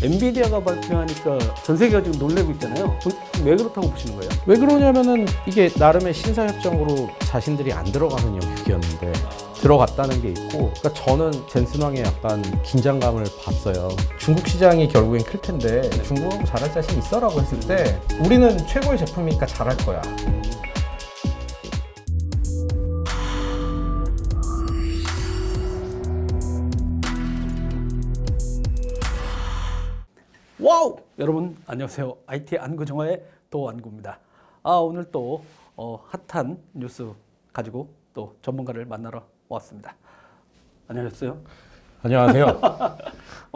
엔비디아가 발표하니까 전 세계가 지금 놀래고 있잖아요. 왜 그렇다고 보시는 거예요? 왜 그러냐면은 이게 나름의 신사협정으로 자신들이 안 들어가는 영역이었는데 들어갔다는 게 있고, 그러니까 저는 젠슨왕의 약간 긴장감을 봤어요. 중국 시장이 결국엔 클 텐데 중국하고 잘할 자신 있어라고 했을 때 우리는 최고의 제품이니까 잘할 거야. 와우! 여러분 안녕하세요. IT 안구정화의 도안구입니다. 오늘 또 핫한 뉴스 가지고 또 전문가를 만나러 왔습니다. 안녕하셨어요? 안녕하세요.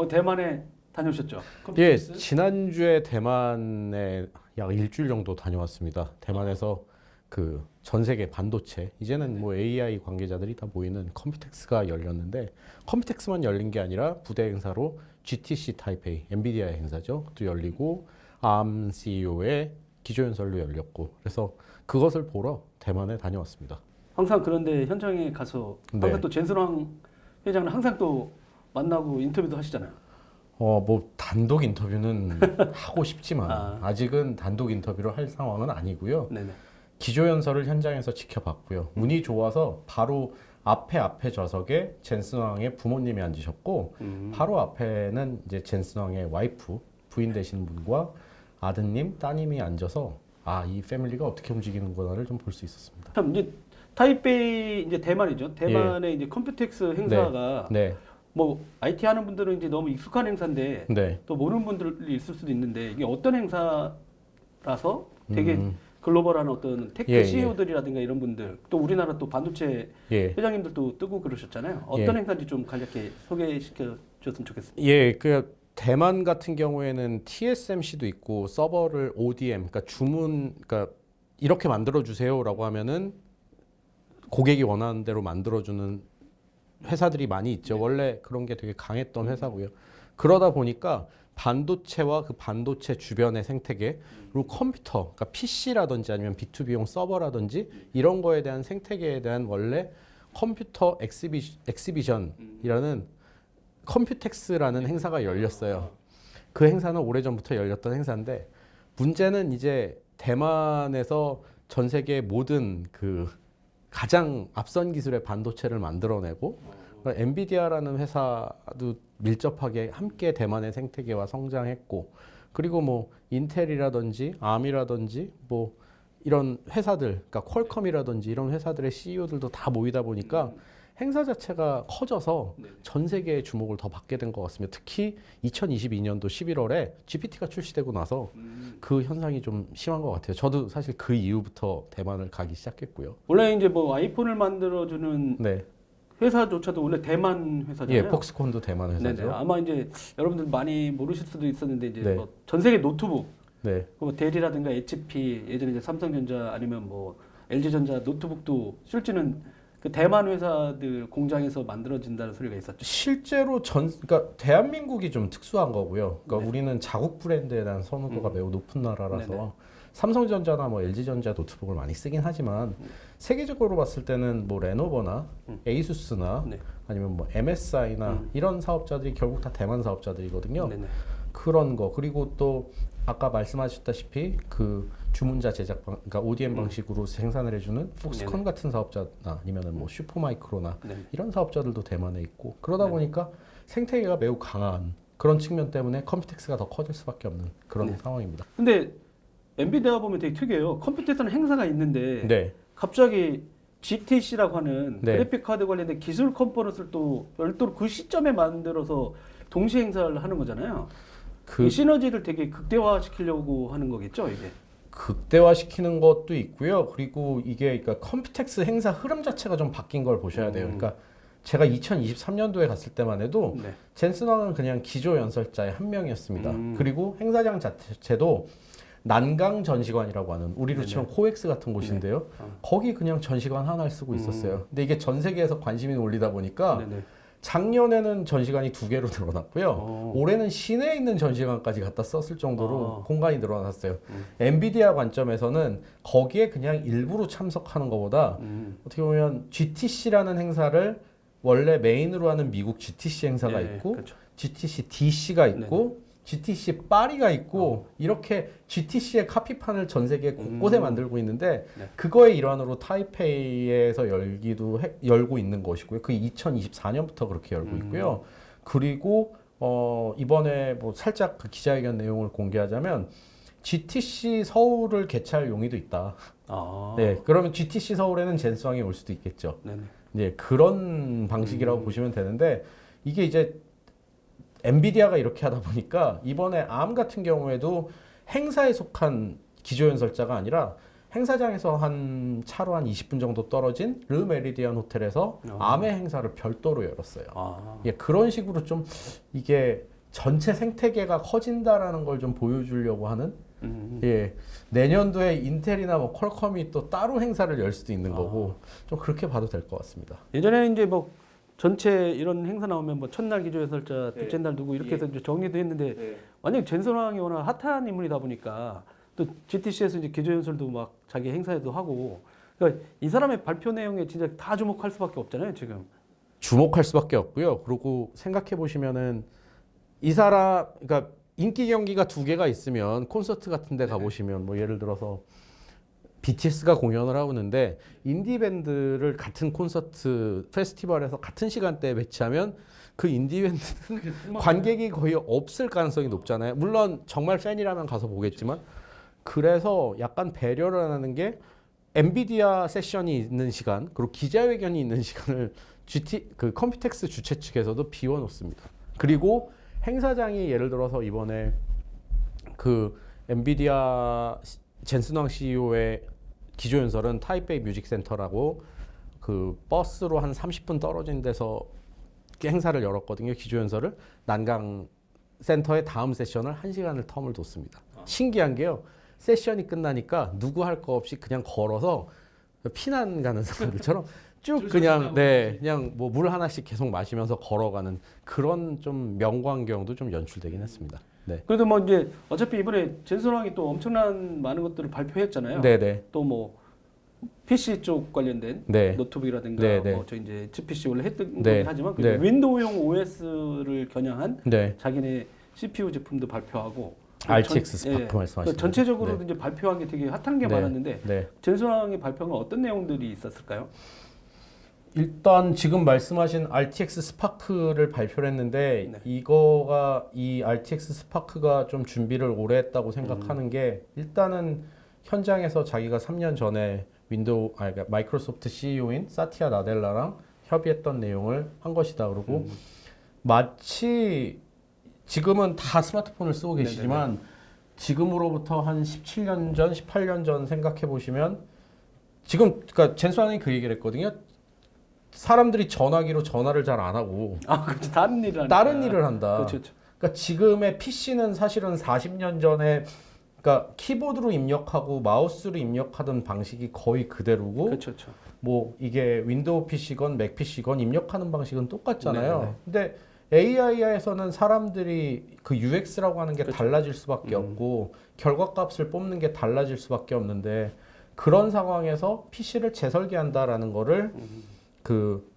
대만에 다녀오셨죠? 예, 지난주에 대만에 약 일주일 정도 다녀왔습니다. 대만에서 그 전 세계 반도체, 이제는 뭐 AI 관계자들이 다 모이는 컴퓨텍스가 열렸는데, 컴퓨텍스만 열린 게 아니라 부대 행사로 GTC 타이페이, 엔비디아의 행사죠. 또 열리고 ARM CEO의 기조연설도 열렸고, 그래서 그것을 보러 대만에 다녀왔습니다. 항상 그런데 현장에 가서 항상 네. 또 젠슨왕 회장은 항상 또 만나고 인터뷰도 하시잖아요. 뭐 단독 인터뷰는 하고 싶지만 아직은 단독 인터뷰를 할 상황은 아니고요. 네네. 기조연설을 현장에서 지켜봤고요. 운이 좋아서 바로 앞에 좌석에 젠슨왕의 부모님이 앉으셨고, 바로 앞에는 이제 젠슨왕의 와이프, 부인 되시는 분과 아드님, 따님이 앉아서 이 패밀리가 어떻게 움직이는구나를 좀 볼 수 있었습니다. 참 이제 타이페이 이제 대만이죠. 대만의 이제 컴퓨텍스 행사가 네. 뭐 IT 하는 분들은 이제 너무 익숙한 행사인데 네. 또 모르는 분들이 있을 수도 있는데 이게 어떤 행사라서 되게 글로벌한 어떤 테크 CEO들이라든가 이런 분들, 또 우리나라 또 반도체 회장님들도 뜨고 그러셨잖아요. 어떤 행사인지 좀 간략히 소개시켜 줬으면 좋겠습니다. 그 대만 같은 경우에는 TSMC도 있고 서버를 ODM, 그러니까 주문, 그러니까 이렇게 만들어 주세요라고 하면은 고객이 원하는 대로 만들어주는 회사들이 많이 있죠. 원래 그런 게 되게 강했던 회사고요. 그러다 보니까 반도체와 그 반도체 주변의 생태계, 그리고 컴퓨터, 그러니까 PC라든지 아니면 B2B용 서버라든지 이런 거에 대한 생태계에 대한 원래 컴퓨터 엑시비션이라는 컴퓨텍스라는 행사가 열렸어요. 그 행사는 오래전부터 열렸던 행사인데, 문제는 이제 대만에서 전 세계 모든 그 가장 앞선 기술의 반도체를 만들어내고, 엔비디아라는 회사도 밀접하게 함께 대만의 생태계와 성장했고, 그리고 뭐 인텔이라든지 암이라든지 뭐 이런 회사들, 그러니까 퀄컴이라든지 이런 회사들의 CEO들도 다 모이다 보니까 행사 자체가 커져서 전 세계의 주목을 더 받게 된 것 같습니다. 특히 2022년도 11월에 GPT가 출시되고 나서 그 현상이 좀 심한 것 같아요. 저도 사실 그 이후부터 대만을 가기 시작했고요. 원래 이제 뭐 아이폰을 만들어주는 회사조차도 원래 대만 회사잖아요. 예, 폭스콘도 대만 회사죠. 네네. 아마 이제 여러분들 많이 모르실 수도 있었는데 이제 뭐 전 세계 노트북, 뭐 델이라든가 HP, 예전에 이제 삼성전자 아니면 뭐 LG전자 노트북도 실제는 그 대만 회사들 공장에서 만들어진다는 소리가 있었죠. 실제로 그러니까 대한민국이 좀 특수한 거고요. 그러니까 우리는 자국 브랜드에 대한 선호도가 매우 높은 나라라서 삼성전자나 뭐 LG전자 노트북을 많이 쓰긴 하지만 세계적으로 봤을 때는 뭐 레노버나 에이수스나 아니면 뭐 MSI나 이런 사업자들이 결국 다 대만 사업자들이거든요. 그런 거, 그리고 또 아까 말씀하셨다시피 그 주문자 제작 그러니까 ODM 방식으로 생산을 해주는 폭스콘 같은 사업자나 아니면은 뭐 슈퍼마이크로나 이런 사업자들도 대만에 있고, 그러다 보니까 생태계가 매우 강한 그런 측면 때문에 컴퓨텍스가 더 커질 수밖에 없는 그런 상황입니다. 근데 엔비디아 보면 되게 특이해요. 컴퓨터에서는 행사가 있는데 갑자기 GTC라고 하는 그래픽 카드 관련된 기술 컴포넌트를 또 별도로 그 시점에 만들어서 동시 행사를 하는 거잖아요. 이 시너지를 되게 극대화시키려고 하는 거겠죠, 이게? 극대화시키는 것도 있고요. 그리고 이게 그러니까 컴퓨텍스 행사 흐름 자체가 좀 바뀐 걸 보셔야 돼요. 그러니까 제가 2023년도에 갔을 때만 해도 젠슨왕은 그냥 기조연설자의 한 명이었습니다. 그리고 행사장 자체도 난강 전시관이라고 하는, 우리로 치면 코엑스 같은 곳인데요. 거기 그냥 전시관 하나를 쓰고 있었어요. 근데 이게 전 세계에서 관심이 몰리다 보니까 작년에는 전시관이 2개로 늘어났고요. 올해는 시내에 있는 전시관까지 갖다 썼을 정도로 공간이 늘어났어요. 엔비디아 관점에서는 거기에 그냥 일부러 참석하는 것보다 어떻게 보면 GTC라는 행사를 원래 메인으로 하는 미국 GTC 행사가 있고 GTC DC가 있고 GTC 파리가 있고 이렇게 GTC의 카피판을 전 세계 곳곳에 만들고 있는데 네. 그거의 일환으로 타이페이에서 열고 있는 것이고요. 그 2024년부터 그렇게 열고 있고요. 그리고 이번에 뭐 살짝 그 기자회견 내용을 공개하자면 GTC 서울을 개최할 용의도 있다. 네, 그러면 GTC 서울에는 젠스왕이 올 수도 있겠죠. 네네. 네, 그런 방식이라고 보시면 되는데 이게 이제 엔비디아가 이렇게 하다 보니까 이번에 암 같은 경우에도 행사에 속한 기조연설자가 아니라 행사장에서 차로 한 20분 정도 떨어진 르 메리디안 호텔에서 암의 행사를 별도로 열었어요. 예, 그런 식으로 좀 이게 전체 생태계가 커진다라는 걸 좀 보여주려고 하는 예, 내년도에 인텔이나 뭐 퀄컴이 또 따로 행사를 열 수도 있는 거고 좀 그렇게 봐도 될 것 같습니다. 예전에 이제 뭐 전체 이런 행사 나오면 뭐 첫날 기조연설자, 둘째 날 누구 이렇게 해서 이제 정리도 했는데 만약 젠슨왕이 워낙 핫한 인물이다 보니까 또 GTC에서 이제 기조연설도 막 자기 행사에도 하고 그러니까 이 사람의 발표 내용에 진짜 다 주목할 수밖에 없잖아요 지금. 주목할 수밖에 없고요. 그리고 생각해 보시면은 이 사람 그러니까 인기 경기가 두 개가 있으면 콘서트 같은 데 가보시면 뭐 예를 들어서 BTS가 공연을 하고 있는데 인디 밴드를 같은 콘서트 페스티벌에서 같은 시간대에 배치하면 그 인디 밴드는 관객이 거의 없을 가능성이 높잖아요. 물론 정말 팬이라면 가서 보겠지만 그래서 약간 배려를 하는 게 엔비디아 세션이 있는 시간 그리고 기자회견이 있는 시간을 그 컴퓨텍스 주최 측에서도 비워놓습니다. 그리고 행사장이 예를 들어서 이번에 그 엔비디아 젠슨왕 CEO의 기조연설은 타이페이 뮤직센터라고 그 버스로 한 30분 떨어진 데서 행사를 열었거든요. 기조연설을 난강 센터의 다음 세션을 1시간을 텀을 뒀습니다. 신기한 게요. 세션이 끝나니까 누구 할 거 없이 그냥 걸어서 피난 가는 사람들처럼 쭉 그냥 그냥 뭐 물 하나씩 계속 마시면서 걸어가는 그런 좀 명광경도 좀 연출되긴 했습니다. 네. 그래도 뭐 이제 어차피 이번에 젠슨왕이 또 엄청난 많은 것들을 발표했잖아요. 네네. 또 뭐 PC 쪽 관련된 노트북이라든가 뭐 저 이제 HPC 원래 했던 거긴 하지만 윈도우용 OS를 겨냥한 자기네 CPU 제품도 발표하고 RTX 스파크 말씀하시는 전체적으로도 이제 발표한 게 되게 핫한 게 많았는데 젠슨왕이 발표한 건 어떤 내용들이 있었을까요? 일단 지금 말씀하신 RTX 스파크를 발표를 했는데 이 RTX 스파크가 좀 준비를 오래 했다고 생각하는 게 일단은 현장에서 자기가 3년 전에 그러니까 마이크로소프트 CEO인 사티아 나델라랑 협의했던 내용을 한 것이다. 그러고 마치 지금은 다 스마트폰을 쓰고 계시지만 지금으로부터 한 17년 전, 18년 전 생각해 보시면 지금 그러니까 젠슨왕이 그 얘기를 했거든요. 사람들이 전화기로 전화를 잘 안 하고 그렇지. 다른 일을 한다. 그렇죠. 그러니까 지금의 PC는 사실은 40년 전에 그러니까 키보드로 입력하고 마우스로 입력하던 방식이 거의 그대로고 그렇죠. 뭐 이게 윈도우 PC건 맥 PC건 입력하는 방식은 똑같잖아요. 근데 AI에서는 사람들이 그 UX라고 하는 게 달라질 수밖에 없고 결과값을 뽑는 게 달라질 수밖에 없는데 그런 상황에서 PC를 재설계한다라는 거를 그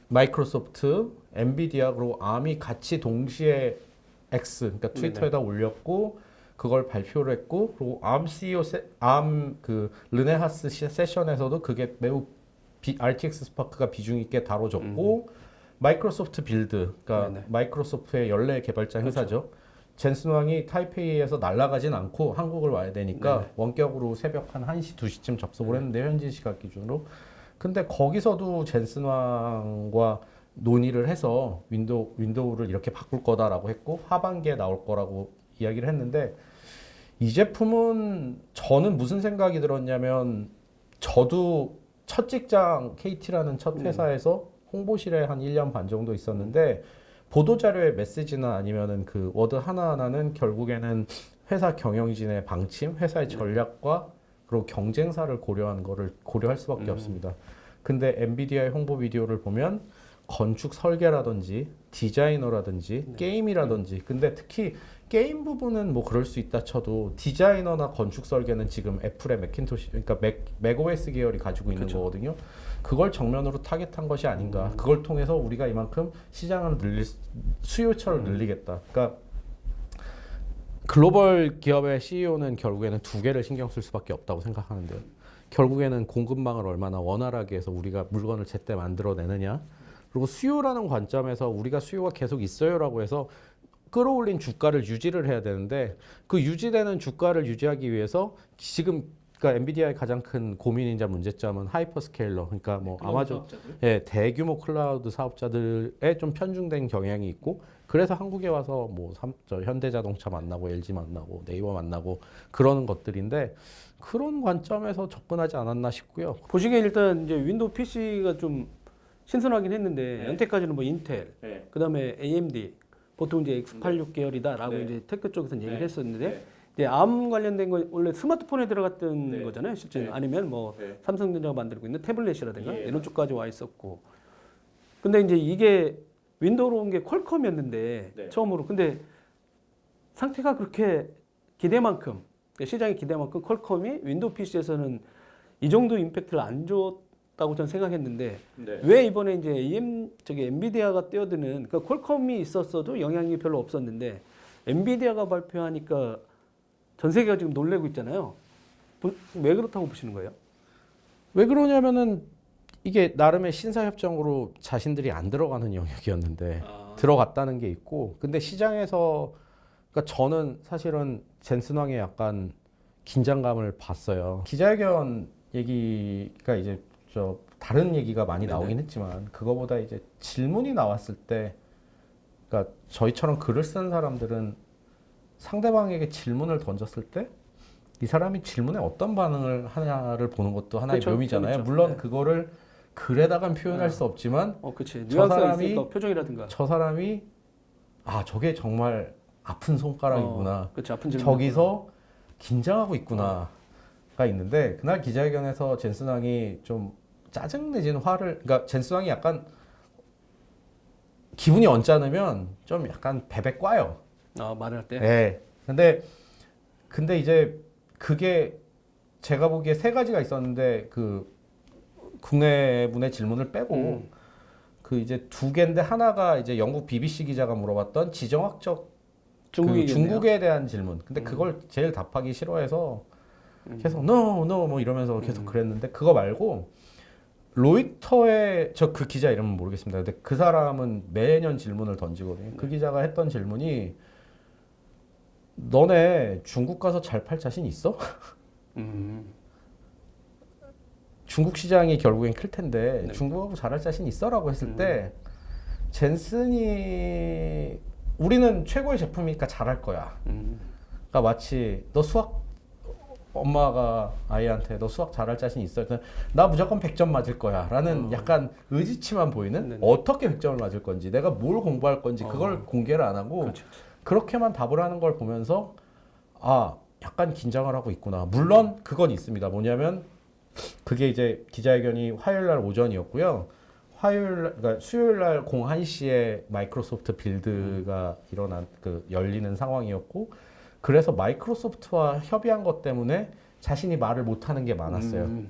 마이크로소프트, 엔비디아 그리고 암이 같이 동시에 그러니까 트위터에다 올렸고 그걸 발표를 했고 그리고 암 CEO 암 그 르네 하스 세션에서도 그게 매우 RTX 스파크가 비중 있게 다뤄졌고 마이크로소프트 빌드 그러니까 마이크로소프트의 연례 개발자 행사죠. 젠슨왕이 타이페이에서 날아가진 않고 한국을 와야 되니까 원격으로 새벽 한 1시, 2시쯤 접속을 했는데 현지 시각 기준으로 근데 거기서도 젠슨왕과 논의를 해서 윈도우를 이렇게 바꿀 거다라고 했고 하반기에 나올 거라고 이야기를 했는데 이 제품은 저는 무슨 생각이 들었냐면 저도 첫 직장 KT라는 첫 회사에서 홍보실에 한 1년 반 정도 있었는데 보도자료의 메시지나 아니면은 그 워드 하나하나는 결국에는 회사 경영진의 방침, 회사의 전략과 그리고 경쟁사를 고려할 수밖에 없습니다. 근데 엔비디아의 홍보 비디오를 보면 건축 설계라든지 디자이너라든지 게임이라든지 근데 특히 게임 부분은 뭐 그럴 수 있다 쳐도 디자이너나 건축 설계는 지금 애플의 맥킨토시 그러니까 맥OS 계열이 가지고 있는 거거든요. 그걸 정면으로 타겟한 것이 아닌가. 그걸 통해서 우리가 이만큼 시장을 수요처를 늘리겠다. 그러니까 글로벌 기업의 CEO는 결국에는 두 개를 신경 쓸 수밖에 없다고 생각하는데요. 결국에는 공급망을 얼마나 원활하게 해서 우리가 물건을 제때 만들어내느냐. 그리고 수요라는 관점에서 우리가 수요가 계속 있어요라고 해서 끌어올린 주가를 유지를 해야 되는데 그 유지되는 주가를 유지하기 위해서 지금 그러니까 엔비디아의 가장 큰 고민이자 문제점은 하이퍼스케일러 그러니까 뭐 아마존 예, 대규모 클라우드 사업자들에 좀 편중된 경향이 있고 그래서 한국에 와서 뭐 현대자동차 만나고 LG 만나고 네이버 만나고 그러는 것들인데 그런 관점에서 접근하지 않았나 싶고요. 보시기에 일단 이제 윈도우 PC가 좀 신선하긴 했는데 여태까지는 뭐 인텔, 그다음에 AMD 보통 이제 X86 계열이다라고 이제 테크 쪽에서는 얘기를 했었는데 이제 ARM 관련된 거 원래 스마트폰에 들어갔던 거잖아요, 실제 아니면 뭐 삼성전자가 만들고 있는 태블릿이라든가 이런 쪽까지 와 있었고. 근데 이제 이게 윈도우로 온 게 퀄컴이었는데 처음으로 근데 상태가 그렇게 기대만큼 시장의 기대만큼 퀄컴이 윈도우 PC에서는 이 정도 임팩트를 안 줬다고 저는 생각했는데 왜 이번에 이제 엔비디아가 뛰어드는 그러니까 퀄컴이 있었어도 영향이 별로 없었는데 엔비디아가 발표하니까 전 세계가 지금 놀래고 있잖아요. 왜 그렇다고 보시는 거예요? 왜 그러냐면은 이게 나름의 신사협정으로 자신들이 안 들어가는 영역이었는데 들어갔다는 게 있고 근데 시장에서 그러니까 저는 사실은 젠슨 왕의 약간 긴장감을 봤어요. 기자회견 얘기가 이제 저 다른 얘기가 많이 나오긴 했지만 그거보다 이제 질문이 나왔을 때 그러니까 저희처럼 글을 쓰는 사람들은 상대방에게 질문을 던졌을 때 이 사람이 질문에 어떤 반응을 하냐를 보는 것도 하나의 그쵸, 묘미잖아요. 그렇죠. 물론 그거를 글에다간 표현할 수 없지만 그렇지. 저 뉘앙스가 사람이 있으니까 표정이라든가. 저 사람이 아 저게 정말 아픈 손가락이구나. 그렇지. 아픈 질문. 저기서 긴장하고 있구나가 있는데 그날 기자회견에서 젠슨 왕이 좀 짜증 내지는 화를 그러니까 젠슨 왕이 약간 기분이 언짢으면 좀 약간 베베 꽈요. 말할 때. 네. 근데 이제 그게 제가 보기에 세 가지가 있었는데 그 국내분의 질문을 빼고 그 이제 두 개인데 하나가 이제 영국 BBC 기자가 물어봤던 지정학적 그 중국에 대한 질문. 근데 그걸 제일 답하기 싫어해서 계속 no no 뭐 이러면서 계속 그랬는데 그거 말고 로이터의 저 그 기자 이름은 모르겠습니다. 근데 그 사람은 매년 질문을 던지거든요. 그 기자가 했던 질문이 너네 중국 가서 잘 팔 자신 있어? 중국 시장이 결국엔 클 텐데 중국하고 잘할 자신 있어라고 했을 때 젠슨이 우리는 최고의 제품이니까 잘할 거야. 그러니까 마치 너 수학 엄마가 아이한테 너 수학 잘할 자신 있어? 했더니 나 무조건 100점 맞을 거야 라는 약간 의지치만 보이는 어떻게 100점을 맞을 건지 내가 뭘 공부할 건지 그걸 공개를 안 하고 그렇죠. 그렇게만 답을 하는 걸 보면서 아 약간 긴장을 하고 있구나. 물론 그건 있습니다. 뭐냐면 그게 이제 기자회견이 화요일 날 오전이었고요. 그러니까 수요일 날 01시에 마이크로소프트 빌드가 열리는 상황이었고 그래서 마이크로소프트와 협의한 것 때문에 자신이 말을 못 하는 게 많았어요.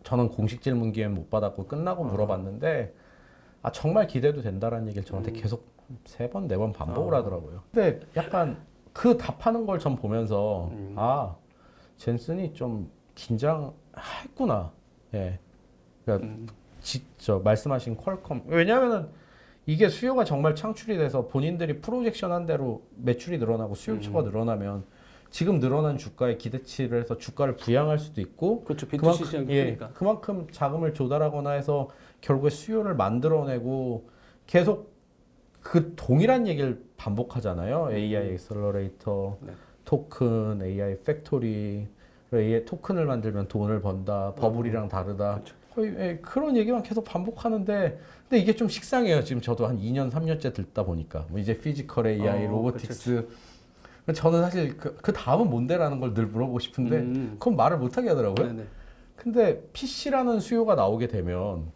저는 공식 질문 기회 못 받았고 끝나고 물어봤는데 아 정말 기대도 된다라는 얘기를 저한테 계속 3번, 4번 반복을 하더라고요. 근데 약간 그 답하는 걸 전 보면서 아 젠슨이 좀 긴장했구나. 예. 그러니까 말씀하신 퀄컴 왜냐면은 이게 수요가 정말 창출이 돼서 본인들이 프로젝션 한 대로 매출이 늘어나고 수요처가 늘어나면 지금 늘어난 주가에 기대치를 해서 주가를 부양할 수도 있고 그렇죠. B2C 시장이 크니까. 그만큼 자금을 조달하거나 해서 결국에 수요를 만들어내고 계속 그 동일한 얘기를 반복하잖아요. AI 엑셀러레이터, 토큰, AI 팩토리, AI 토큰을 만들면 돈을 번다, 버블이랑 다르다. 그렇죠. 거의 그런 얘기만 계속 반복하는데 근데 이게 좀 식상해요. 지금 저도 한 2년, 3년째 듣다 보니까 뭐 이제 피지컬 AI, 로보틱스 저는 사실 그 다음은 뭔데라는 걸 늘 물어보고 싶은데 그건 말을 못하게 하더라고요. 네네. 근데 PC라는 수요가 나오게 되면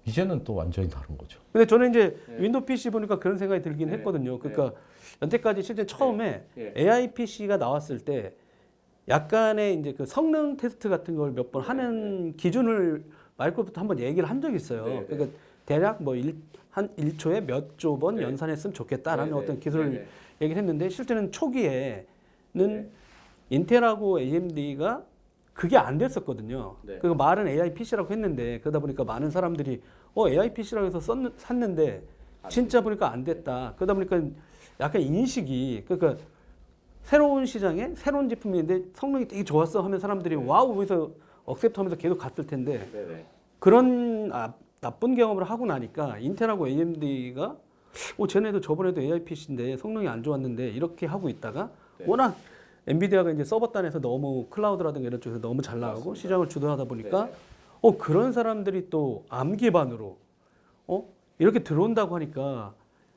이제는 또 완전히 다른 거죠. 근데 저는 이제 윈도우 PC 보니까 그런 생각이 들긴 했거든요. 그러니까 여태까지 실제 처음에 AI PC가 나왔을 때 약간의 이제 그 성능 테스트 같은 걸 몇 번 하는 기준을 마이크로소프트 한번 얘기를 한 적이 있어요. 그러니까 대략 뭐 한 1초에 몇 조 번 연산했으면 좋겠다라는 어떤 기술을 얘기를 했는데 실제는 초기에는 인텔하고 AMD가 그게 안 됐었거든요. 그 말은 AI PC라고 했는데 그러다 보니까 많은 사람들이 AI PC라고 해서 샀는데 진짜 보니까 안 됐다. 그러다 보니까 약간 인식이 그러니까 새로운 시장에 새로운 제품인데 성능이 되게 좋았어 하면 사람들이 와우 하면서 억셉트 하면서 계속 갔을 텐데 그런 나쁜 경험을 하고 나니까 인텔하고 AMD가 쟤네도 저번에도 AI PC인데 성능이 안 좋았는데 이렇게 하고 있다가 워낙 엔비디아가 이제 서버단에서 너무 클라우드라든가 이런 쪽에서 너무 잘 나가고 시장을 주도하다 보니까 그런 사람들이 또 ARM 기반으로 이렇게 들어온다고 하니까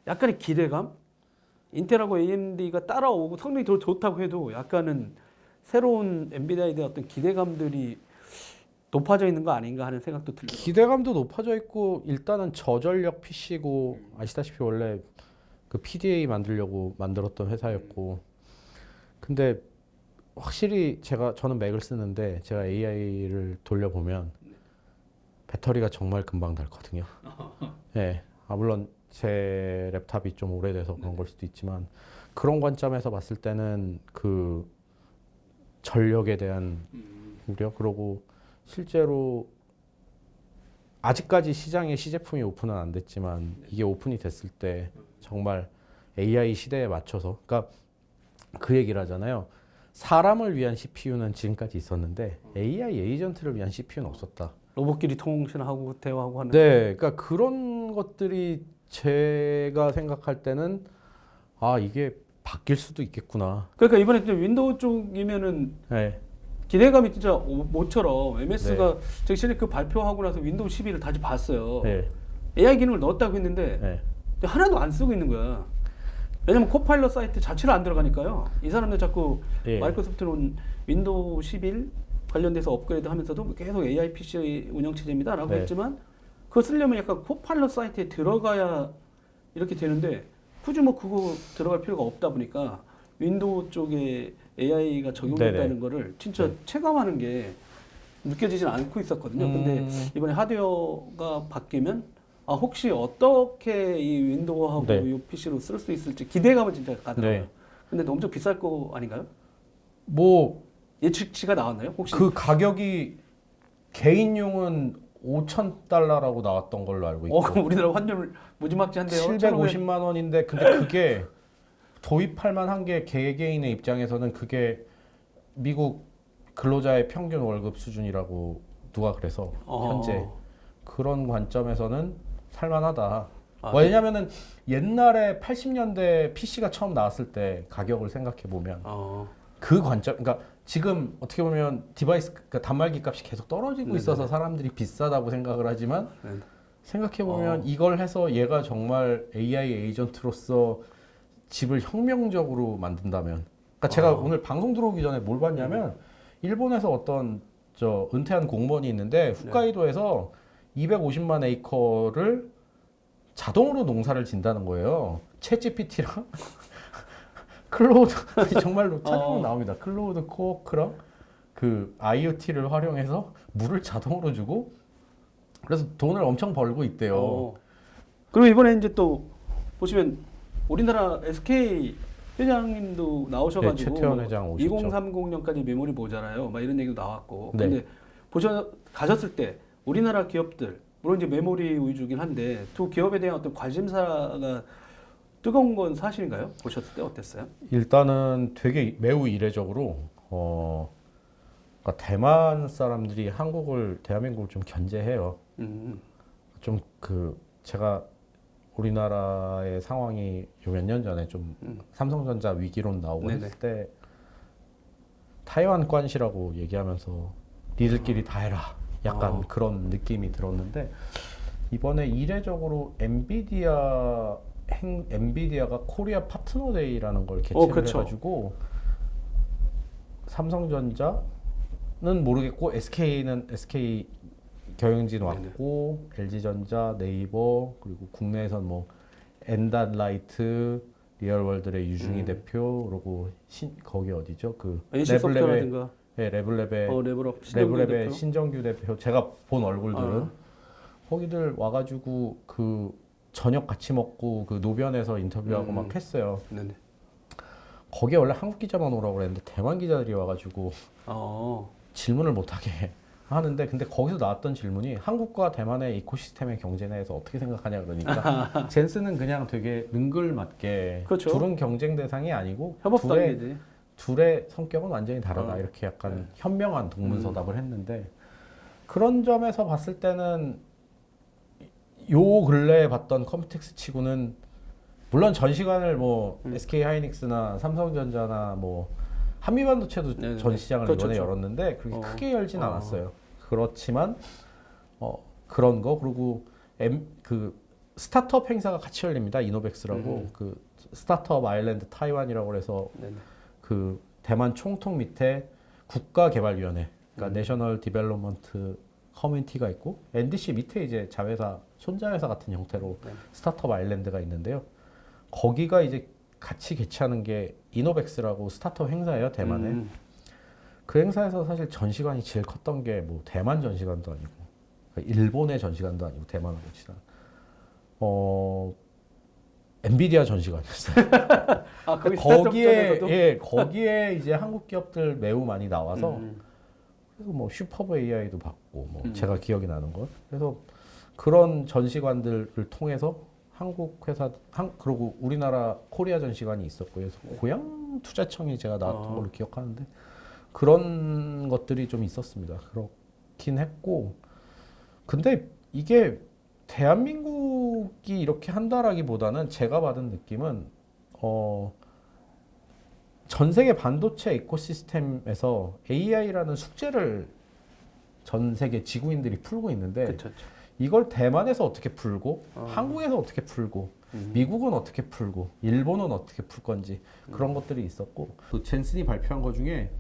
약간의 기대감? 인텔하고 AMD가 따라오고 성능이 더 좋다고 해도 약간은 새로운 엔비디아에 대한 어떤 기대감들이 높아져 있는 거 아닌가 하는 생각도 들어요. 기대감도 높아져 있고 일단은 저전력 PC고 아시다시피 원래 그 PDA 만들려고 만들었던 회사였고 근데 확실히 저는 맥을 쓰는데 제가 AI를 돌려보면 배터리가 정말 금방 닳거든요. 네. 물론 제 랩탑이 좀 오래돼서 그런 걸 수도 있지만 그런 관점에서 봤을 때는 그 전력에 대한 우려 그러고 실제로 아직까지 시장에 시제품이 오픈은 안 됐지만 이게 오픈이 됐을 때 정말 AI 시대에 맞춰서 그러니까 그 얘기를 하잖아요. 사람을 위한 CPU는 지금까지 있었는데 AI 에이전트를 위한 CPU는 없었다. 로봇끼리 통신하고 대화하고 하는. 네, 그러니까 그런 것들이 제가 생각할 때는 이게 바뀔 수도 있겠구나. 그러니까 이번에 윈도우 쪽이면은 기대감이 진짜 모처럼 MS가 저기 실제 그 발표하고 나서 윈도우 12를 다시 봤어요. AI 기능을 넣었다고 했는데 하나도 안 쓰고 있는 거야. 왜냐면 코파일럿 사이트 자체를 안 들어가니까요. 이 사람들 자꾸 마이크로소프트는 윈도우 11 관련돼서 업그레이드 하면서도 계속 AI PC 운영체제입니다 라고 했지만 그거 쓰려면 약간 코파일럿 사이트에 들어가야 이렇게 되는데 굳이 뭐 그거 들어갈 필요가 없다 보니까 윈도우 쪽에 AI가 적용된다는 거를 진짜 체감하는 게 느껴지진 않고 있었거든요. 근데 이번에 하드웨어가 바뀌면 혹시 어떻게 이 윈도우하고 이 PC로 쓸 수 있을지 기대감은 진짜 가더라고요. 근데 엄청 비쌀 거 아닌가요? 뭐 예측치가 나왔나요? 혹시 그 가격이 개인용은 $5,000라고 나왔던 걸로 알고 있고. 그럼 우리나라 환율 무지막지한데요. 750만 원인데 근데 그게 도입할 만한 게 개개인의 입장에서는 그게 미국 근로자의 평균 월급 수준이라고 누가 그래서 현재 그런 관점에서는 살만하다. 왜냐면은 옛날에 80년대 PC가 처음 나왔을 때 가격을 생각해 보면 그 관점, 그러니까 지금 어떻게 보면 디바이스, 그러니까 단말기 값이 계속 떨어지고 있어서 사람들이 비싸다고 생각을 하지만 생각해 보면 이걸 해서 얘가 정말 AI 에이전트로서 집을 혁명적으로 만든다면, 그러니까 제가 오늘 방송 들어오기 전에 뭘 봤냐면 일본에서 어떤 은퇴한 공무원이 있는데 홋카이도에서 250만 에이커를 자동으로 농사를 진다는 거예요. 챗GPT랑 클로우드 정말로 찾아보면 나옵니다. 클로우드 코워크랑 그 IoT를 활용해서 물을 자동으로 주고 그래서 돈을 엄청 벌고 있대요. 그리고 이번에 이제 또 보시면 우리나라 SK 회장님도 나오셔가지고 최태원 회장 오셨죠. 2030년까지 메모리 모자라요. 막 이런 얘기도 나왔고. 근데 가셨을 때 우리나라 기업들 물론 이제 메모리 위주긴 한데 두 기업에 대한 어떤 관심사가 뜨거운 건 사실인가요? 보셨을 때 어땠어요? 일단은 되게 매우 이례적으로 그러니까 대만 사람들이 대한민국을 좀 견제해요. 좀 제가 우리나라의 상황이 몇 년 전에 좀 삼성전자 위기론 나오고 했을 때 타이완 관시라고 얘기하면서 니들끼리 다 해라. 약간 그런 느낌이 들었는데 이번에 이례적으로 엔비디아가 코리아 파트너데이라는 걸 개최를 해가지고 삼성전자는 모르겠고 SK 경영진 왔고 LG전자, 네이버 그리고 국내에선 뭐 엔닷라이트, 리얼월드의 유중희 대표 그리고 거기 어디죠? 그 NC소프트라든가 래블랩의 신정규 대표 제가 본 얼굴들은 거기들 와가지고 그 저녁 같이 먹고 그 노변에서 인터뷰하고 막 했어요. 네네. 거기에 원래 한국 기자만 오라고 그랬는데 대만 기자들이 와가지고 질문을 못하게 하는데, 근데 거기서 나왔던 질문이 한국과 대만의 이코시스템의 경제에 대해서 어떻게 생각하냐 그러니까 젠슨은 그냥 되게 능글맞게 그렇죠. 둘은 경쟁 대상이 아니고 협업단계지. 둘의 성격은 완전히 다르다 이렇게 약간 현명한 동문서답을 했는데, 그런 점에서 봤을 때는 요 근래에 봤던 컴퓨텍스 치고는 물론 전 시간을 뭐 SK 하이닉스나 삼성전자나 뭐 한미반도체도 네네. 전 시장을 그렇죠, 이번에 그렇죠. 열었는데 그렇게 크게 열진 않았어요. 그렇지만 그런 거, 그리고 그 스타트업 행사가 같이 열립니다. 이노벡스라고 그 스타트업 아일랜드 타이완이라고 해서 네네. 그 대만 총통 밑에 국가개발위원회, 그러니까 내셔널 디벨롭먼트 커뮤니티가 있고 NDC 밑에 이제 자회사, 손자회사 같은 형태로 스타트업 아일랜드가 있는데요. 거기가 이제 같이 개최하는 게 이노벡스라고 스타트업 행사예요, 대만에. 그 행사에서 사실 전시관이 제일 컸던 게 뭐 대만 전시관도 아니고, 그러니까 일본의 전시관도 아니고 대만으로 치다 엔비디아 전시관이었어요. 거기 거기에 이제 한국 기업들 매우 많이 나와서 그래서 뭐 슈퍼브 AI도 받고 뭐 제가 기억이 나는 건, 그래서 그런 전시관들을 통해서 한국 회사 그리고 우리나라 코리아 전시관이 있었고, 그래서 고양 투자청이 제가 나왔던 걸로 기억하는데 그런 것들이 좀 있었습니다. 그렇긴 했고, 근데 이게 대한민국이 이렇게 한다라기보다는 제가 받은 느낌은 전 세계 반도체 이코시스템에서 AI라는 숙제를 전 세계 지구인들이 풀고 있는데, 그쵸. 이걸 대만에서 어떻게 풀고 한국에서 어떻게 풀고 미국은 어떻게 풀고 일본은 어떻게 풀 건지 그런 것들이 있었고, 또 젠슨이 발표한 것 중에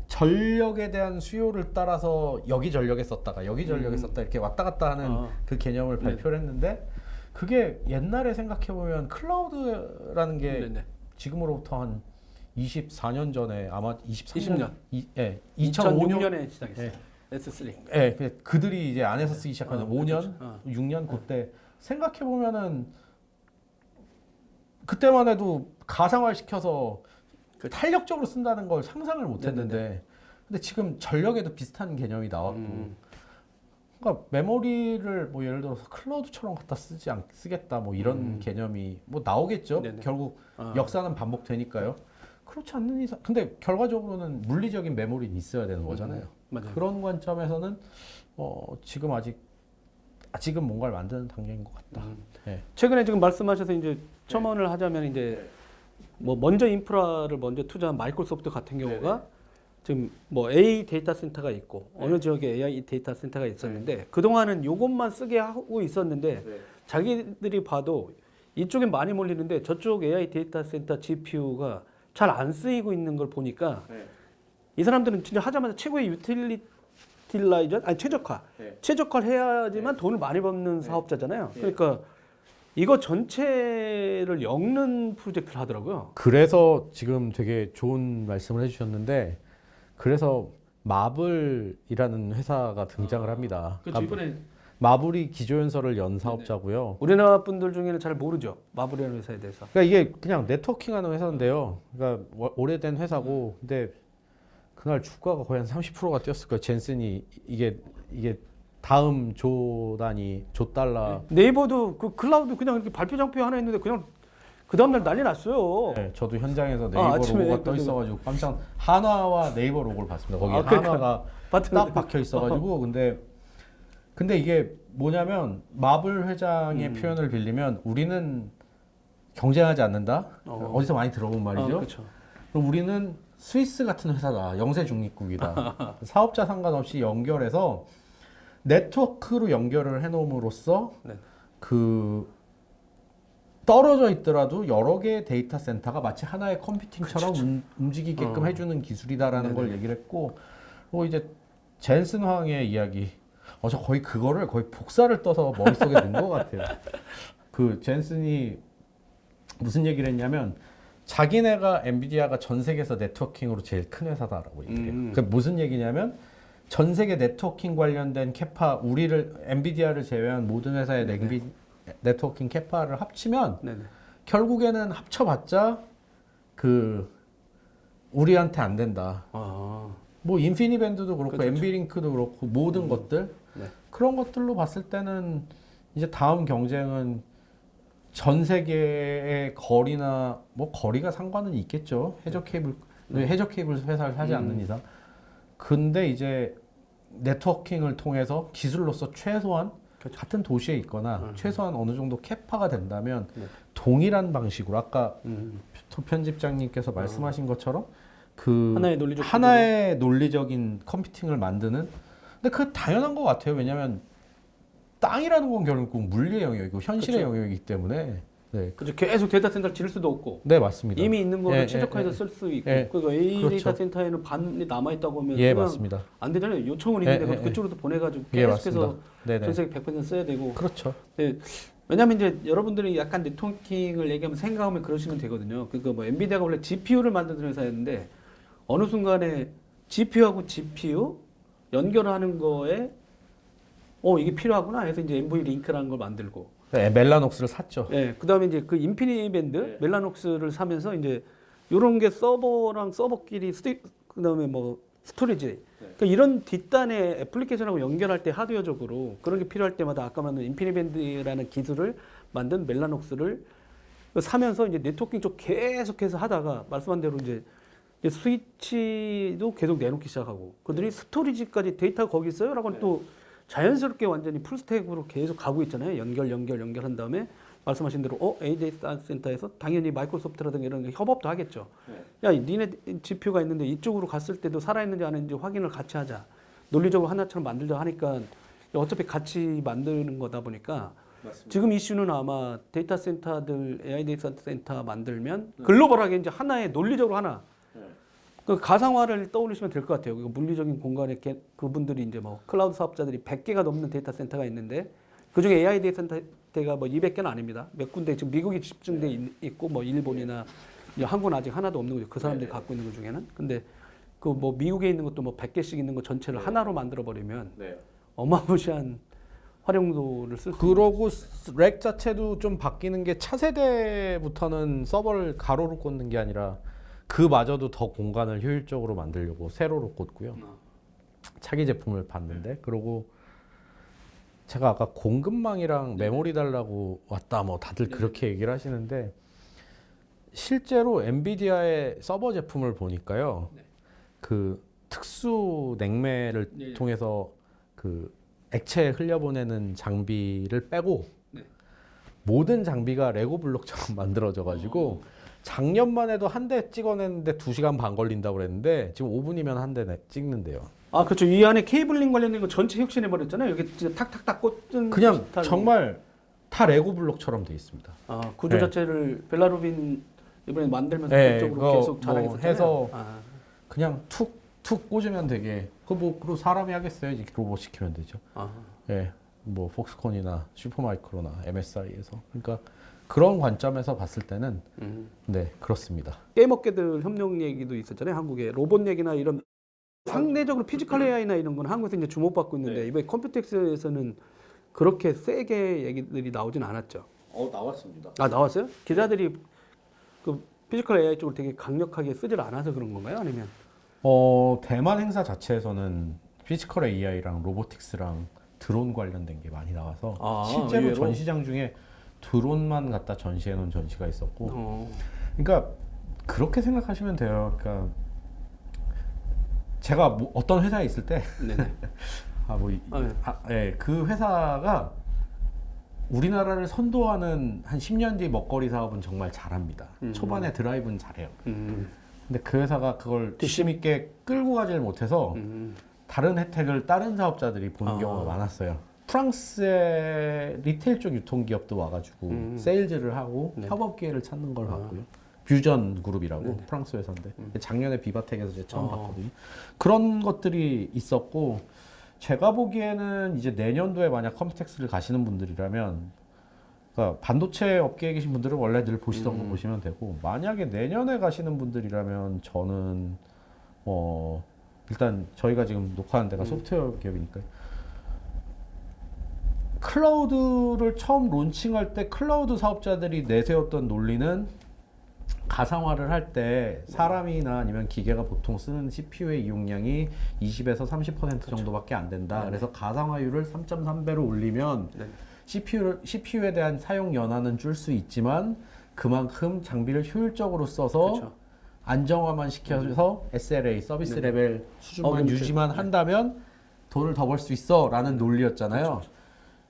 전력에 대한 수요를 따라서 여기 전력에 썼다가 여기 전력에 썼다 이렇게 왔다 갔다 하는 그 개념을 발표를 했는데, 그게 옛날에 생각해보면 클라우드라는 게 지금으로부터 한 24년 전에 아마 23년 2005년에 시작했어요. S3. 예, 그들이 이제 안에서 쓰기 시작하는 5년, 6년 그때 생각해 보면은 그때만 해도 가상화 시켜서 탄력적으로 쓴다는 걸 상상을 못 했는데, 근데 지금 전력에도 비슷한 개념이 나왔고, 그러니까 메모리를 뭐 예를 들어서 클라우드처럼 갖다 쓰겠다 뭐 이런 개념이 뭐 나오겠죠. 네네. 결국 역사는 반복되니까요. 그렇지 않는 이상, 근데 결과적으로는 물리적인 메모리는 있어야 되는 거잖아요. 맞아요. 그런 관점에서는 지금 아직은 뭔가를 만드는 단계인 것 같다. 네. 최근에 지금 말씀하셔서 이제 첨언을 하자면 이제 뭐 먼저 인프라를 먼저 투자한 마이크로소프트 같은 경우가 지금 뭐 A 데이터 센터가 있고 어느 지역에 AI 데이터 센터가 있었는데 그동안은 요것만 쓰게 하고 있었는데 자기들이 봐도 이쪽에 많이 몰리는데 저쪽 AI 데이터 센터 GPU가 잘 안 쓰이고 있는 걸 보니까 이 사람들은 진짜 하자마자 최고의 유틸라이저, 아니 최적화를 해야지만 돈을 많이 버는 사업자잖아요. 그러니까 이거 전체를 엮는 프로젝트를 하더라고요. 그래서 지금 되게 좋은 말씀을 해주셨는데, 그래서 마블이라는 회사가 등장을 합니다. 그렇죠. 이번에 마블이 기조연설을 연 사업자고요. 우리나라 분들 중에는 잘 모르죠. 마블이라는 회사에 대해서. 그러니까 이게 그냥 네트워킹하는 회사인데요. 그러니까 오래된 회사고, 근데 그날 주가가 거의 한 30%가 뛰었을 거예요. 젠슨이 이게 다음 조 달러. 네이버도 그 클라우드 그냥 이렇게 발표 장표 하나 했는데 그냥 그 다음날 난리 났어요. 네, 저도 현장에서 네이버 로고가 떠 있어가지고 깜짝, 한화와 네이버 로고를 봤습니다. 거기 한화가 딱 박혀 있어가지고 근데 이게 뭐냐면 마블 회장의 표현을 빌리면 우리는 경쟁하지 않는다. 어디서 많이 들어본 말이죠. 그렇죠. 그럼 우리는 스위스 같은 회사다. 영세 중립국이다. 사업자 상관없이 연결해서 네트워크로 연결을 해놓음으로써 그 떨어져 있더라도 여러 개의 데이터 센터가 마치 하나의 컴퓨팅처럼 움직이게끔 해주는 기술이다라는 걸 얘기를 했고, 그리고 이제 젠슨 황의 이야기, 저 거의 그거를 거의 복사를 떠서 머릿속에 넣은 것 같아요. 그 젠슨이 무슨 얘기를 했냐면, 자기네가 엔비디아가 전 세계에서 네트워킹으로 제일 큰 회사다라고 얘기해요. 그게 무슨 얘기냐면, 전 세계 네트워킹 관련된 캐파 엔비디아를 제외한 모든 회사의 네트워킹 캐파를 합치면 네네. 결국에는 합쳐봤자 우리한테 안 된다. 뭐 인피니밴드도 그렇고 그렇죠. 엔비링크도 그렇고 모든 것들 네. 그런 것들로 봤을 때는 이제 다음 경쟁은 전 세계의 거리나 뭐 거리가 상관은 있겠죠. 해저 케이블 회사를 사지 않는 이상. 근데 이제 네트워킹을 통해서 기술로서 최소한 그렇죠. 같은 도시에 있거나 최소한 어느 정도 캐파가 된다면 동일한 방식으로 아까 편집장님께서 말씀하신 것처럼 하나의 논리적인 컴퓨팅을 만드는. 근데 그 당연한 것 같아요. 왜냐하면 땅이라는 건 결국 물리의 영역이고 현실의 그렇죠. 영역이기 때문에. 네. 그렇죠. 계속 데이터 센터를 지을 수도 없고. 네, 맞습니다. 이미 있는 거를 최적화해서 쓸 수 있고. 그리고 A 그렇죠. 데이터 센터에는 반이 남아 있다고 하면 맞습니다. 안 되잖아요. 요청은 있는데 그쪽으로도 보내가지고 계속해서 전 세계 100% 써야 되고. 그렇죠. 네. 왜냐하면 이제 여러분들이 약간 네트워킹을 얘기하면 생각하면 그러시면 되거든요. 그러니까 뭐 엔비디아가 원래 GPU를 만드는 회사였는데 어느 순간에 GPU하고 GPU 연결하는 거에 이게 필요하구나 해서 이제 NV 링크라는 걸 만들고. 멜라녹스를 샀죠. 네, 그다음에 이제 그 인피니밴드 멜라녹스를 사면서 이제 이런 게 서버랑 서버끼리 그다음에 뭐 스토리지. 그러니까 이런 뒷단에 애플리케이션하고 연결할 때 하드웨어적으로 그런 게 필요할 때마다 아까 말한 인피니밴드라는 기술을 만든 멜라녹스를 사면서 이제 네트워킹 쪽 계속해서 하다가 말씀한 대로 이제 스위치도 계속 내놓기 시작하고 그들이 스토리지까지 데이터가 거기 있어요라고 또 자연스럽게 완전히 풀스택으로 계속 가고 있잖아요. 연결한 다음에 말씀하신 대로 A 데이터 센터에서 당연히 마이크로소프트라든가 이런 협업도 하겠죠. 야, 니네 GPU가 있는데 이쪽으로 갔을 때도 살아있는지 안 있는지 확인을 같이 하자. 논리적으로 하나처럼 만들자 하니까 어차피 같이 만드는 거다 보니까 맞습니다. 지금 이슈는 아마 데이터 센터들 AI 데이터 센터 만들면 글로벌하게 이제 하나의 논리적으로 하나 그 가상화를 떠올리시면 될 것 같아요. 그 물리적인 공간에 그분들이 이제 뭐 클라우드 사업자들이 100개가 넘는 데이터 센터가 있는데 그 중에 AI 데이터 센터가 뭐 200개는 아닙니다. 몇 군데 지금 미국이 집중돼 있고 뭐 일본이나 한국은 아직 하나도 없는 거죠. 그 사람들이 갖고 있는 것 중에는. 근데 그 뭐 미국에 있는 것도 뭐 100개씩 있는 거 전체를 하나로 만들어 버리면 어마무시한 활용도를 쓸 수 있는. 그러고 렉 자체도 좀 바뀌는 게 차세대부터는 서버를 가로로 꽂는 게 아니라 그마저도 더 공간을 효율적으로 만들려고 세로로 꽂고요. 차기 제품을 봤는데 그러고 제가 아까 공급망이랑 메모리 달라고 왔다 뭐 다들 그렇게 얘기를 하시는데 실제로 엔비디아의 서버 제품을 보니까요. 그 특수 냉매를 통해서 그 액체 흘려보내는 장비를 빼고 모든 장비가 레고 블록처럼 만들어져 가지고 작년만 해도 한 대 찍어냈는데 2시간 반 걸린다고 그랬는데 지금 5분이면 한 대 찍는데요. 아, 그렇죠. 이 안에 케이블링 관련된 거 전체 혁신해 버렸잖아요. 여기 진짜 탁탁탁 꽂은 그냥 정말 다 레고 블록처럼 돼 있습니다. 아, 구조 자체를 벨라루빈 이번에 만들면서 그쪽으로 계속 자랑했었잖아요. 해서 그냥 툭툭 꽂으면 되게 그리고 사람이 하겠어요. 이제 로봇 시키면 되죠. 뭐 폭스콘이나 슈퍼마이크로나 MSI에서 그러니까 그런 관점에서 봤을 때는 네, 그렇습니다. 게임업계들 협력 얘기도 있었잖아요. 한국에 로봇 얘기나 이런 상대적으로 피지컬 AI나 이런 건 한국에서 이제 주목받고 있는데 이번에 컴퓨텍스에서는 그렇게 세게 얘기들이 나오진 않았죠. 나왔습니다. 아, 나왔어요? 기자들이 그 피지컬 AI 쪽을 되게 강력하게 쓰질 않아서 그런 건가요? 아니면? 대만 행사 자체에서는 피지컬 AI랑 로보틱스랑 드론 관련된 게 많이 나와서 실제로 의외로? 전시장 중에 드론만 갖다 전시해 놓은 전시가 있었고 그러니까 그렇게 생각하시면 돼요. 그러니까 제가 뭐 어떤 회사에 있을 때 그 회사가 우리나라를 선도하는 한 10년 뒤 먹거리 사업은 정말 잘합니다. 초반에 드라이브는 잘해요. 근데 그 회사가 그걸 뒷심 있게 끌고 가지를 못해서 다른 혜택을 다른 사업자들이 보는 경우가 많았어요. 프랑스의 리테일 쪽 유통기업도 와가지고 세일즈를 하고 협업 기회를 찾는 걸 봤고요. 뷰전 그룹이라고 프랑스 회사인데 작년에 비바텍에서 제가 처음 봤거든요. 그런 것들이 있었고 제가 보기에는 이제 내년도에 만약 컴퓨텍스를 가시는 분들이라면 그러니까 반도체 업계에 계신 분들은 원래 늘 보시던 거 보시면 되고 만약에 내년에 가시는 분들이라면 저는 일단 저희가 지금 녹화하는 데가 소프트웨어 기업이니까 클라우드를 처음 론칭할 때 클라우드 사업자들이 내세웠던 논리는 가상화를 할 때 사람이나 아니면 기계가 보통 쓰는 CPU의 이용량이 20에서 30% 정도밖에 안 된다. 그래서 가상화율을 3.3배로 올리면 CPU에 대한 사용 연한은 줄 수 있지만 그만큼 장비를 효율적으로 써서 안정화만 시켜서 SLA 서비스 레벨 수준만 유지만 한다면 돈을 더 벌 수 있어라는 논리였잖아요.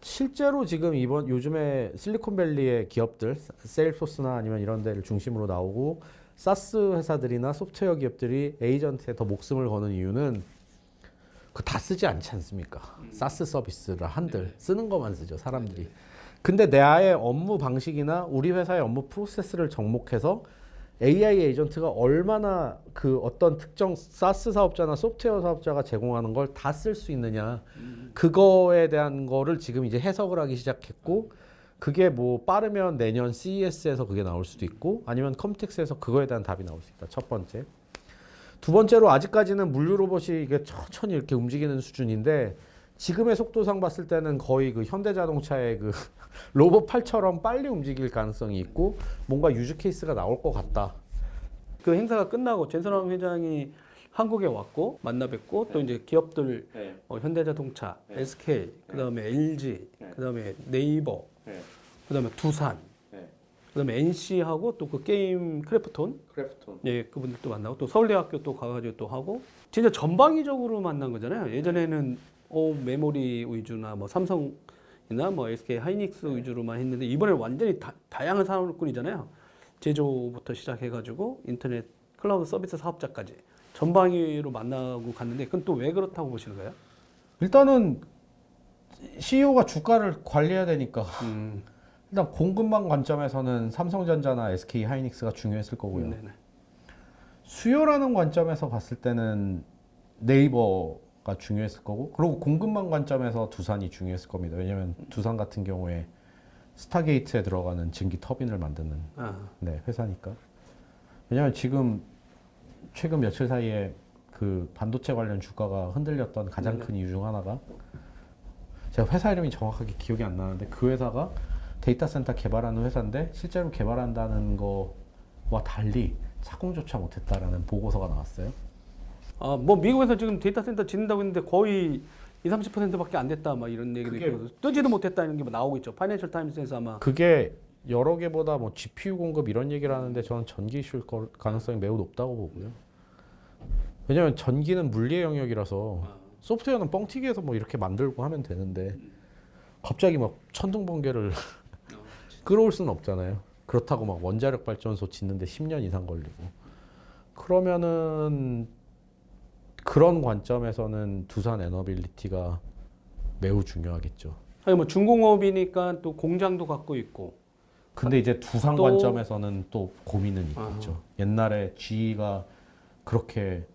실제로 지금 요즘에 실리콘밸리의 기업들, 세일소스나 아니면 이런 데를 중심으로 나오고 사스 회사들이나 소프트웨어 기업들이 에이전트에 더 목숨을 거는 이유는 그 다 쓰지 않지 않습니까? 사스 서비스를 한들 쓰는 것만 쓰죠, 사람들이. 근데 내 아예 업무 방식이나 우리 회사의 업무 프로세스를 접목해서 AI 에이전트가 얼마나 그 어떤 특정 사스 사업자나 소프트웨어 사업자가 제공하는 걸 다 쓸 수 있느냐, 그거에 대한 거를 지금 이제 해석을 하기 시작했고, 그게 뭐 빠르면 내년 CES에서 그게 나올 수도 있고 아니면 컴텍스에서 그거에 대한 답이 나올 수 있다. 첫 번째. 두 번째로 아직까지는 물류 로봇이 이게 천천히 이렇게 움직이는 수준인데 지금의 속도상 봤을 때는 거의 그 현대자동차의 그 로봇 팔처럼 빨리 움직일 가능성이 있고 뭔가 유즈 케이스가 나올 것 같다. 그 행사가 끝나고 전선왕 회장이 한국에 왔고 만나 뵙고 또 이제 기업들 현대자동차, SK, 그다음에 LG, 그다음에 네이버, 그다음에 두산, 그다음에 NC하고 또 그 게임 크래프톤, 예, 그분들도 만나고 또 서울대학교 또 가가지고 또 하고 진짜 전방위적으로 만난 거잖아요. 예전에는 메모리 위주나 뭐 삼성이나 뭐 SK 하이닉스 위주로만 했는데 이번에 완전히 다양한 산업군이잖아요. 제조부터 시작해가지고 인터넷 클라우드 서비스 사업자까지 전방위로 만나고 갔는데 그건 또 왜 그렇다고 보시는 거예요? 일단은 CEO가 주가를 관리해야 되니까 일단 공급망 관점에서는 삼성전자나 SK 하이닉스가 중요했을 거고요. 수요라는 관점에서 봤을 때는 네이버가 중요했을 거고, 그리고 공급망 관점에서 두산이 중요했을 겁니다. 왜냐하면 두산 같은 경우에 스타게이트에 들어가는 증기 터빈을 만드는 회사니까. 왜냐하면 지금 최근 며칠 사이에 그 반도체 관련 주가가 흔들렸던 가장 큰 이유 중 하나가, 제가 회사 이름이 정확하게 기억이 안 나는데 그 회사가 데이터 센터 개발하는 회사인데 실제로 개발한다는 거와 달리 착공조차 못했다라는 보고서가 나왔어요. 뭐 미국에서 지금 데이터 센터 짓는다고 했는데 거의 20-30%밖에 안 됐다 막 이런 얘기도 있고 뜨지도 못했다는 게 나오고 있죠. 파이낸셜 타임스에서 아마 그게 여러 개보다 뭐 GPU 공급 이런 얘기를 하는데 저는 전기 이슈일 가능성이 매우 높다고 보고요. 왜냐면 전기는 물리의 영역이라서 소프트웨어는 뻥튀기해서 뭐 이렇게 만들고 하면 되는데 갑자기 막 천둥번개를 끌어올 수는 없잖아요. 그렇다고 막 원자력 발전소 짓는데 10년 이상 걸리고. 그러면은 그런 관점에서는 두산 에너빌리티가 매우 중요하겠죠. 아니 뭐 중공업이니까 또 공장도 갖고 있고. 근데 이제 두산 관점에서는 또 고민은 있겠죠. 옛날에 GE가 그렇게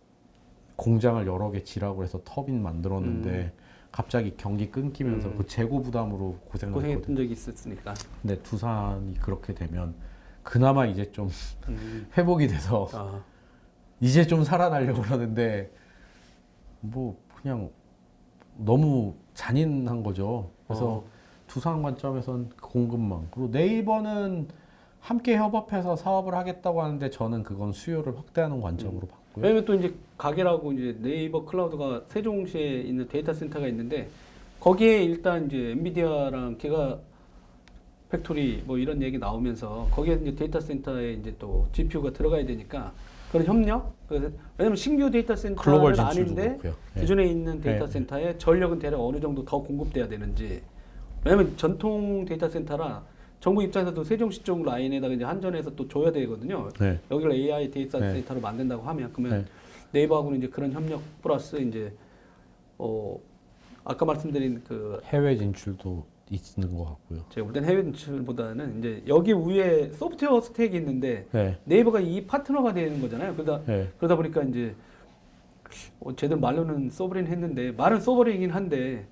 공장을 여러 개 지라고 해서 터빈 만들었는데 갑자기 경기 끊기면서 그 재고 부담으로 고생했던 적이 있었으니까. 근데 두산이 그렇게 되면 그나마 이제 좀 회복이 돼서 이제 좀 살아나려고 그러는데 뭐 그냥 너무 잔인한 거죠. 그래서 두산 관점에선 공급망, 그리고 네이버는 함께 협업해서 사업을 하겠다고 하는데 저는 그건 수요를 확대하는 관점으로 봤고요. 왜냐면 또 이제 가게라고 이제 네이버 클라우드가 세종시에 있는 데이터 센터가 있는데 거기에 일단 이제 엔비디아랑 기가 팩토리 뭐 이런 얘기 나오면서 거기에 이제 데이터 센터에 이제 또 GPU가 들어가야 되니까 그런 협력. 왜냐면 신규 데이터 센터는 아닌데 기존에 있는 데이터 센터에 전력은 대략 어느 정도 더 공급돼야 되는지. 왜냐면 전통 데이터 센터라 정부 입장에서도 세종시 쪽 라인에다가 이제 한전에서 또 줘야 되거든요. 여기를 AI 데이터 센터로 만든다고 하면 그러면 네이버하고는 이제 그런 협력 플러스 이제 아까 말씀드린 그 해외 진출도 있는 것 같고요. 제가 볼 때는 해외 진출보다는 이제 여기 위에 소프트웨어 스택이 있는데 네이버가 이 파트너가 되는 거잖아요. 그러다 보니까 이제 제대로 말로는 소버린 했는데 말은 소버린이긴 한데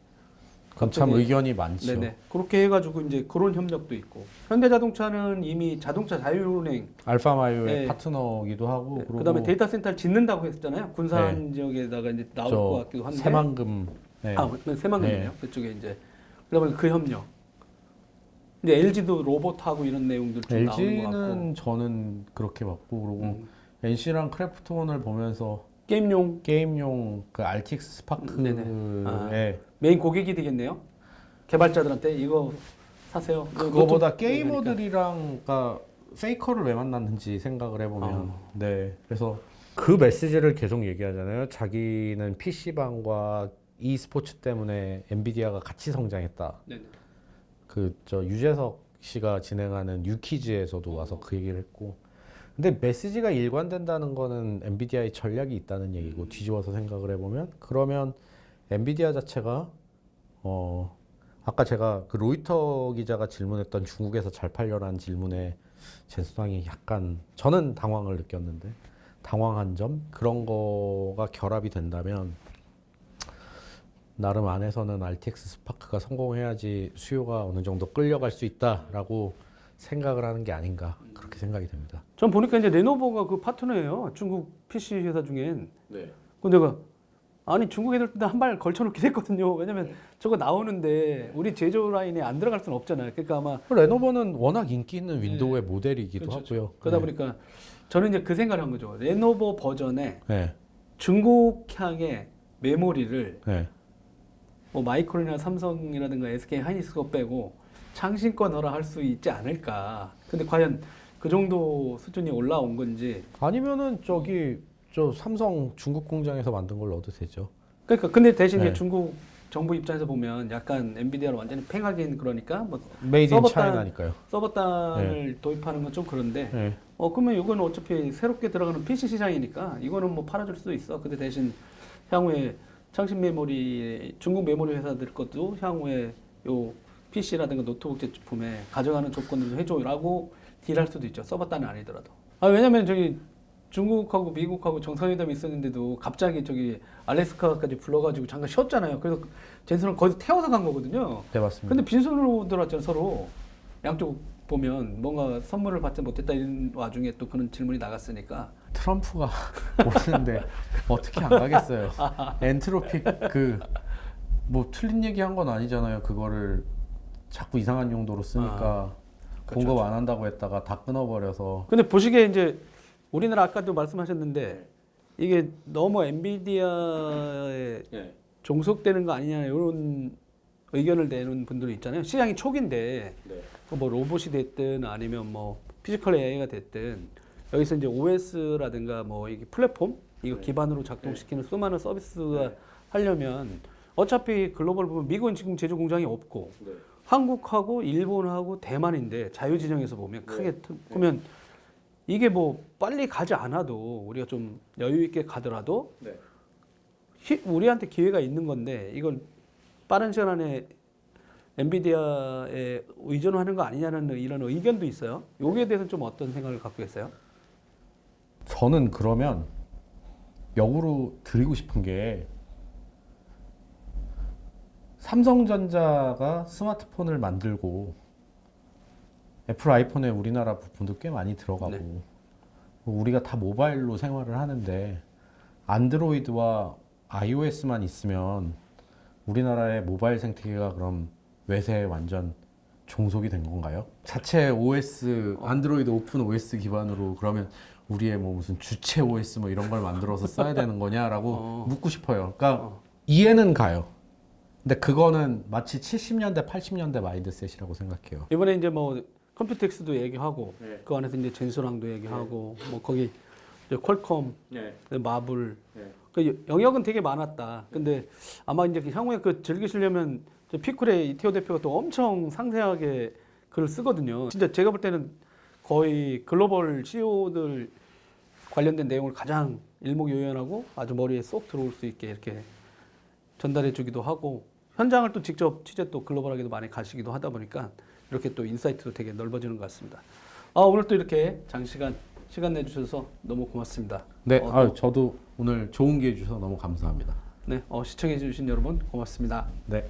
그럼 참 의견이 많죠. 네네. 그렇게 해가지고 이제 그런 협력도 있고 현대자동차는 이미 자동차 자율운행 알파마요의 네. 파트너기도 하고 네. 그리고 그다음에 데이터 센터를 짓는다고 했잖아요. 군산 지역에다가 이제 나올 것 같기도 한데. 새만금. 네. 새만금이네요. 그쪽에 이제 그러면 그 협력. 이제 LG도 로봇하고 이런 내용들 좀 나오는 것 같고. LG는 저는 그렇게 봤고 그리고 NC랑 크래프톤을 보면서 게임용 그 RTX 스파크에 메인 고객이 되겠네요. 개발자들한테 이거 사세요. 그거보다 게이머들이랑 그러니까 페이커를 왜 만났는지 생각을 해보면 네 그래서 그 메시지를 계속 얘기하잖아요. 자기는 PC방과 e스포츠 때문에 엔비디아가 같이 성장했다. 네네. 그 저 유재석 씨가 진행하는 유키즈에서도 와서 그 얘기를 했고 근데 메시지가 일관된다는 거는 엔비디아의 전략이 있다는 얘기고 뒤집어서 생각을 해보면 그러면 엔비디아 자체가 아까 제가 그 로이터 기자가 질문했던 중국에서 잘 팔려라는 질문에 제 수상이 약간 저는 당황을 느꼈는데 당황한 점 그런 거가 결합이 된다면 나름 안에서는 RTX 스파크가 성공해야지 수요가 어느 정도 끌려갈 수 있다라고 생각을 하는 게 아닌가 그렇게 생각이 됩니다. 전 보니까 이제 레노버가 그 파트너예요. 중국 PC 회사 중엔. 네. 근데 내가 아니 중국 애들도 한 발 걸쳐놓긴 했거든요. 왜냐면 저거 나오는데 우리 제조 라인에 안 들어갈 수는 없잖아요. 그러니까 아마 레노버는 워낙 인기 있는 윈도우의 모델이기도 하고요. 그러다 보니까 저는 이제 그 생각을 한 거죠. 레노버 버전에 네. 중국향의 메모리를 네. 뭐 마이크론이나 삼성이라든가 SK 하이닉스가 빼고 창신권 넣어라 할 수 있지 않을까. 근데 과연 그 정도 수준이 올라온 건지. 아니면은 저기 저 삼성 중국 공장에서 만든 걸 넣어도 되죠. 그러니까 근데 대신 이제 중국 정부 입장에서 보면 약간 엔비디아를 완전히 팽하긴 그러니까 뭐 메이드 인 차이나니까요. 서버단을 도입하는 건 좀 그런데 그러면 이거는 어차피 새롭게 들어가는 PC 시장이니까 이거는 뭐 팔아줄 수도 있어. 근데 대신 향후에 창신 메모리 중국 메모리 회사들 것도 향후에 요 PC라든가 노트북 제품에 가져가는 조건을 해줘라고 딜할 수도 있죠. 서버단이 아니더라도. 왜냐면 저기 중국하고 미국하고 정상회담이 있었는데도 갑자기 저기 알래스카까지 불러가지고 잠깐 쉬었잖아요. 그래서 젠슨은 거기서 태워서 간 거거든요. 네, 맞습니다. 근데 빈손으로 들어왔잖아요, 서로. 양쪽 보면 뭔가 선물을 받지 못했다 이런 와중에 또 그런 질문이 나갔으니까. 트럼프가 오는데 어떻게 안 가겠어요. 엔트로픽 그 뭐 틀린 얘기한 건 아니잖아요. 그거를 자꾸 이상한 용도로 쓰니까 공급 안 한다고 했다가 다 끊어버려서. 근데 보시기에 이제 우리나라 아까도 말씀하셨는데 이게 너무 엔비디아에 종속되는 거 아니냐 이런 의견을 내는 분들이 있잖아요. 시장이 초기인데 뭐 로봇이 됐든 아니면 뭐 피지컬 AI가 됐든 여기서 이제 OS라든가 뭐 이게 플랫폼 이거 기반으로 작동시키는 수많은 서비스가 하려면 어차피 글로벌 보면 미국은 지금 제조 공장이 없고 한국하고 일본하고 대만인데 자유진영에서 보면 크게 보면 이게 뭐 빨리 가지 않아도 우리가 좀 여유 있게 가더라도 우리한테 기회가 있는 건데 이걸 빠른 시간 안에 엔비디아에 의존하는 거 아니냐는 이런 의견도 있어요. 여기에 대해서는 좀 어떤 생각을 갖고 계세요? 저는 그러면 역으로 드리고 싶은 게 삼성전자가 스마트폰을 만들고 애플 아이폰에 우리나라 부품도 꽤 많이 들어가고 우리가 다 모바일로 생활을 하는데 안드로이드와 iOS만 있으면 우리나라의 모바일 생태계가 그럼 외세에 완전 종속이 된 건가요? 자체 OS 안드로이드 오픈 OS 기반으로 그러면 우리의 뭐 무슨 주체 OS 뭐 이런 걸 만들어서 써야 되는 거냐라고 묻고 싶어요. 그러니까 이해는 가요. 근데 그거는 마치 70년대 80년대 마인드셋이라고 생각해요. 이번에 이제 뭐 컴퓨텍스도 얘기하고 그 안에서 이제 젠소랑도 얘기하고 뭐 거기 이제 퀄컴, 마블 그 영역은 되게 많았다. 근데 아마 이제 향후에 그 즐기시려면 피쿨의 이태호 대표가 또 엄청 상세하게 글을 쓰거든요. 진짜 제가 볼 때는 거의 글로벌 CEO들 관련된 내용을 가장 일목요연하고 아주 머리에 쏙 들어올 수 있게 이렇게 전달해 주기도 하고 현장을 또 직접 취재 또 글로벌하게도 많이 가시기도 하다 보니까 이렇게 또 인사이트도 되게 넓어지는 것 같습니다. 오늘 또 이렇게 장시간 시간 내주셔서 너무 고맙습니다. 네, 저도 오늘 좋은 기회 주셔서 너무 감사합니다. 네, 시청해 주신 여러분 고맙습니다. 네.